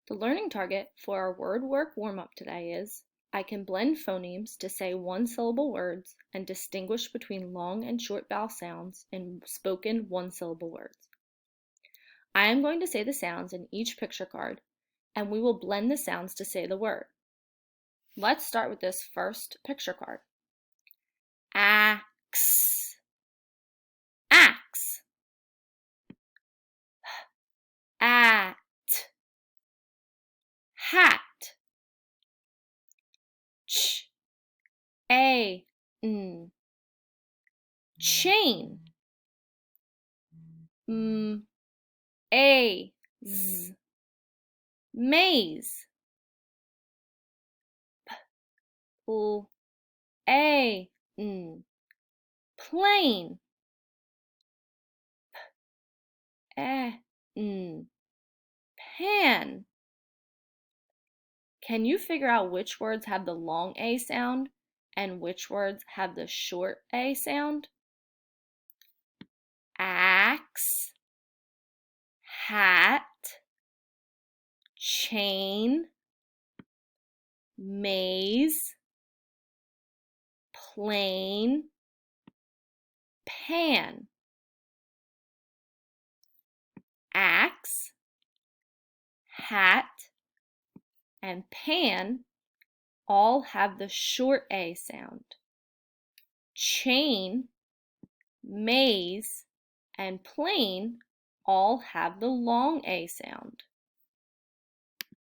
The learning target for our word work warm-up today is I can blend phonemes to say one-syllable words and distinguish between long and short vowel sounds in spoken one-syllable words. I am going to say the sounds in each picture card, and we will blend the sounds to say the word. Let's start with this first picture card. Axe, axe, at, hat, ch, a, n, chain, m, a, z, maze, l, a, n, plane, e, n, pan. Can you figure out which words have the long A sound and which words have the short A sound? Axe, hat, chain, maze, plane, pan. Axe, hat, and pan all have the short A sound. Chain, maze, and plane all have the long A sound.